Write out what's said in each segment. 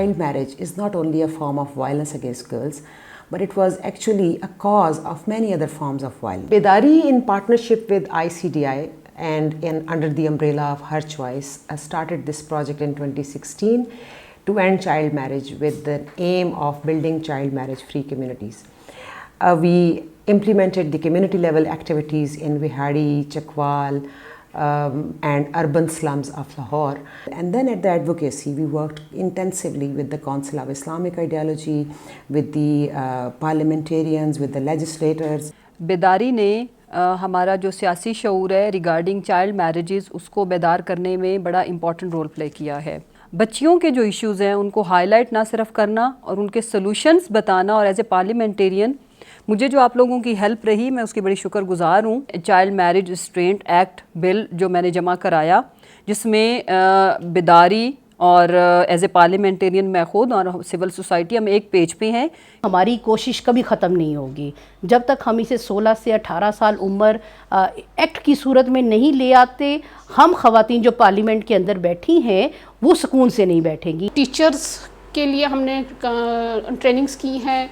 child marriage is not only a form of violence against girls, but it was actually a cause of many other forms of violence. Bedari, in partnership with ICDI and under the umbrella of Her Choice, started this project in 2016 to end child marriage with the aim of building child marriage-free communities. We implemented the community level activities in Vihadi, Chakwal, and urban slums of Lahore. And then at the advocacy, we worked intensively with the Council of Islamic Ideology, with the parliamentarians, with the legislators. بیداری نے ہمارا جو سیاسی شعور ہے regarding child marriages اس کو بیدار کرنے میں بڑا امپورٹنٹ رول پلے کیا ہے. بچیوں کے جو ایشوز ہیں ان کو ہائی لائٹ نہ صرف کرنا اور ان کے سلوشنز بتانا، اور ایز اے پارلیمنٹیرین مجھے جو آپ لوگوں کی ہیلپ رہی میں اس کی بڑی شکر گزار ہوں. چائلڈ میرج ریسٹرینٹ ایکٹ بل جو میں نے جمع کرایا، جس میں بیداری اور ایز اے پارلیمنٹیرین میں خود اور سول سوسائٹی ہم ایک پیج پہ ہیں. ہماری کوشش کبھی ختم نہیں ہوگی جب تک ہم اسے 16 سے 18 سال عمر ایکٹ کی صورت میں نہیں لے آتے. ہم خواتین جو پارلیمنٹ کے اندر بیٹھی ہیں وہ سکون سے نہیں بیٹھیں گی. ٹیچرز کے لیے ہم نے ٹریننگز کی ہیں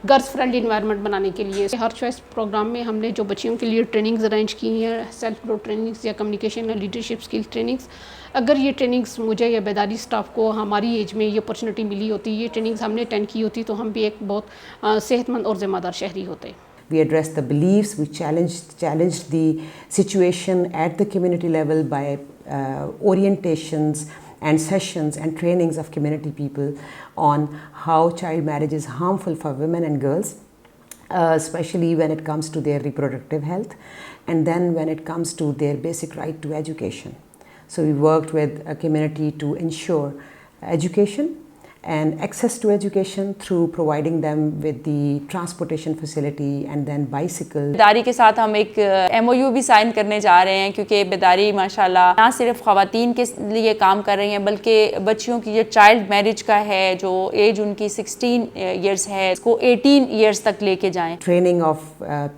گرلز فرینڈلی انوائرمنٹ بنانے کے لیے. ہر چوائس پروگرام میں ہم نے جو بچیوں کے لیے ٹریننگز ارینج کی ہیں، سیلف گروتھ ٹریننگز یا کمیونیکیشن یا لیڈرشپ اسکل ٹریننگز. اگر یہ ٹریننگز مجھے یا بیداری سٹاف کو ہماری ایج میں یہ اپرچونٹی ملی ہوتی، یہ ٹریننگز ہم نے اٹینڈ کی ہوتی، تو ہم بھی ایک بہت صحت مند اور ذمہ دار شہری ہوتے. We addressed the beliefs, we challenged the situation at the community level by orientations and sessions and trainings of community people on how child marriage is harmful for women and girls, especially when it comes to their reproductive health, and then when it comes to their basic right to education. So we worked with a community to ensure education and access to education through providing them with the transportation facility and then bicycle. بیداری کے ساتھ ہم ایک MOU بھی sign کرنے جا رہے ہیں، کیونکہ بیداری ماشاءاللہ نہ صرف خواتین کے لیے کام کر رہی ہیں بلکہ بچیوں کی جو چائلڈ میرج کا ہے، جو ایج ان کی 16 ایئرس ہے، اس کو 18 ایئرس تک لے کے جائیں. Training of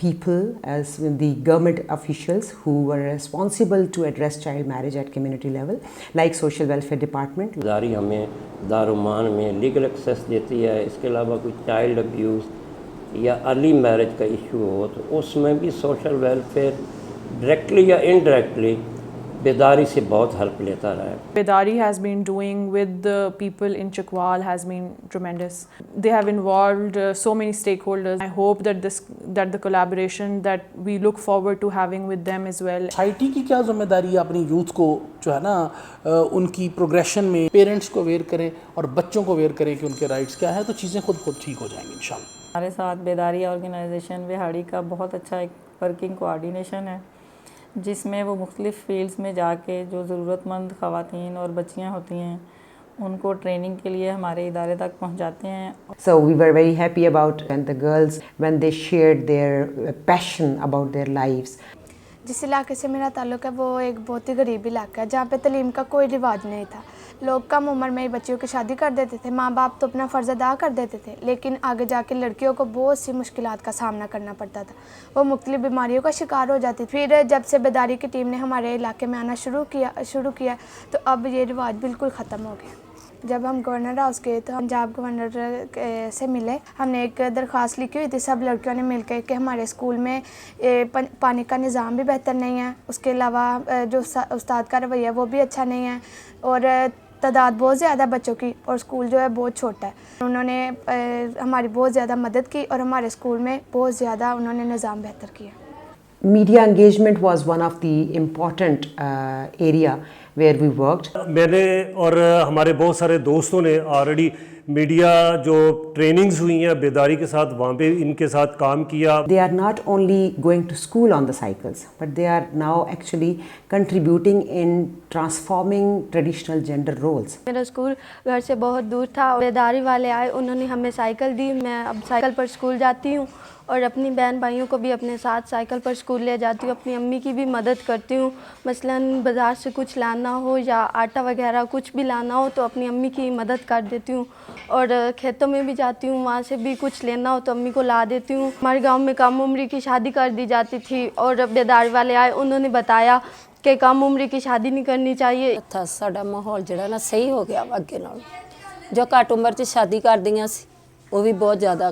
people as the government officials who were responsible to address child marriage at community level, like social welfare department. بیداری ہمیں دارومان میں لیگل ایکسیس دیتی ہے. اس کے علاوہ کوئی چائلڈ ابیوز یا ارلی میرج کا ایشو ہو تو اس میں بھی سوشل ویلفیئر ڈائریکٹلی یا انڈائریکٹلی بیداری سے بہت ہیلپ لیتا رہا ہے. Bedari has been doing with the people in Chakwal has been tremendous. They have involved so many stakeholders. I hope that the collaboration that we look forward to having with them as well. Society کی کیا ذمہ داری ہے اپنی youth کو جو ہے نا ان کی پروگریشن میں پیرنٹس کو اویئر کریں اور بچوں کو اویئر کریں کہ ان کے رائٹس کیا ہیں، تو چیزیں خود ٹھیک ہو جائیں گی انشاءاللہ. ہمارے ساتھ بیداری آرگنائزیشن وہاڑی کا بہت اچھا ایک ورکنگ کوآرڈینیشن ہے، جس میں وہ مختلف فیلڈز میں جا کے جو ضرورت مند خواتین اور بچیاں ہوتی ہیں ان کو ٹریننگ کے لیے ہمارے ادارے تک پہنچاتے ہیں. So we were very happy about when the girls, when they shared their passion about their lives. جس علاقے سے میرا تعلق ہے وہ ایک بہت ہی غریب علاقہ ہے جہاں پہ تعلیم کا کوئی رواج نہیں تھا. لوگ کم عمر میں ہی بچیوں کی شادی کر دیتے تھے، ماں باپ تو اپنا فرض ادا کر دیتے تھے، لیکن آگے جا کے لڑکیوں کو بہت سی مشکلات کا سامنا کرنا پڑتا تھا. وہ مختلف بیماریوں کا شکار ہو جاتی. پھر جب سے بیداری کی ٹیم نے ہمارے علاقے میں آنا شروع کیا تو اب یہ رواج بالکل ختم ہو گیا. جب ہم گورنر ہاؤس گئے تو پنجاب گورنر سے ملے. ہم نے ایک درخواست لکھی ہوئی تھی سب لڑکیوں نے مل کے کہ ہمارے اسکول میں پانی کا نظام بھی بہتر نہیں ہے، اس کے علاوہ جو استاد کا رویہ وہ بھی اچھا نہیں ہے، اور تعداد بہت زیادہ بچوں کی، اور اسکول جو ہے بہت چھوٹا ہے. انہوں نے ہماری بہت زیادہ مدد کی اور ہمارے اسکول میں بہت زیادہ انہوں نے نظام بہتر کیا. Media engagement was one of the important area where we worked. میں نے اور ہمارے بہت سارے دوستوں نے آلریڈی میڈیا جو ٹریننگز ہوئی ہیں بیداری کے ساتھ وہاں پہ ان کے ساتھ کام کیا. They are not only going to school on the cycles, but they are now actually contributing in transforming traditional gender roles. میرا اسکول گھر سے بہت دور تھا، بیداری والے آئے، انہوں نے ہمیں سائیکل دی. میں اب سائیکل پر اسکول جاتی ہوں اور اپنی بہن بھائیوں کو بھی اپنے ساتھ سائیکل پر اسکول لے جاتی ہوں. اپنی امی کی بھی مدد کرتی ہوں، مثلاً بازار سے کچھ لانا ہو یا آٹا وغیرہ کچھ بھی لانا ہو تو اپنی امی کی مدد کر دیتی ہوں. اور کھیتوں میں بھی جاتی ہوں، وہاں سے بھی کچھ لینا ہو تو امی کو لا دیتی ہوں. ہمارے گاؤں میں کم عمری کی شادی کر دی جاتی تھی اور بیداری والے آئے، انہوں نے بتایا کہ کم عمری کی شادی نہیں کرنی چاہیے. تھا ساڈا ماحول جڑا نا صحیح ہو گیا اگے نال. ਜੋ ਘੱਟ ਉਮਰ 'ਚ ਸ਼ਾਦੀ ਕਰਦੀਆਂ ਸੀ ਉਹ ਵੀ ਬਹੁਤ ਜ਼ਿਆਦਾ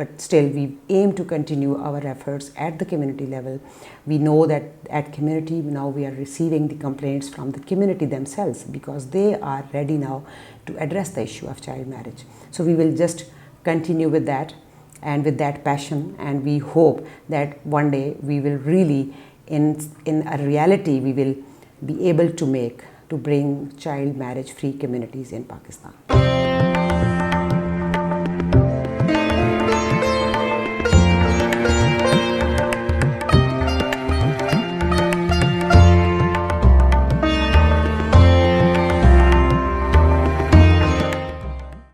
But still we aim to continue our efforts at the community level. We know that at community now we are receiving the complaints from the community themselves, because they are ready now to address the issue of child marriage. So we will just continue with that and with that passion, and we hope that one day we will really in a reality we will be able to bring child marriage free communities in Pakistan.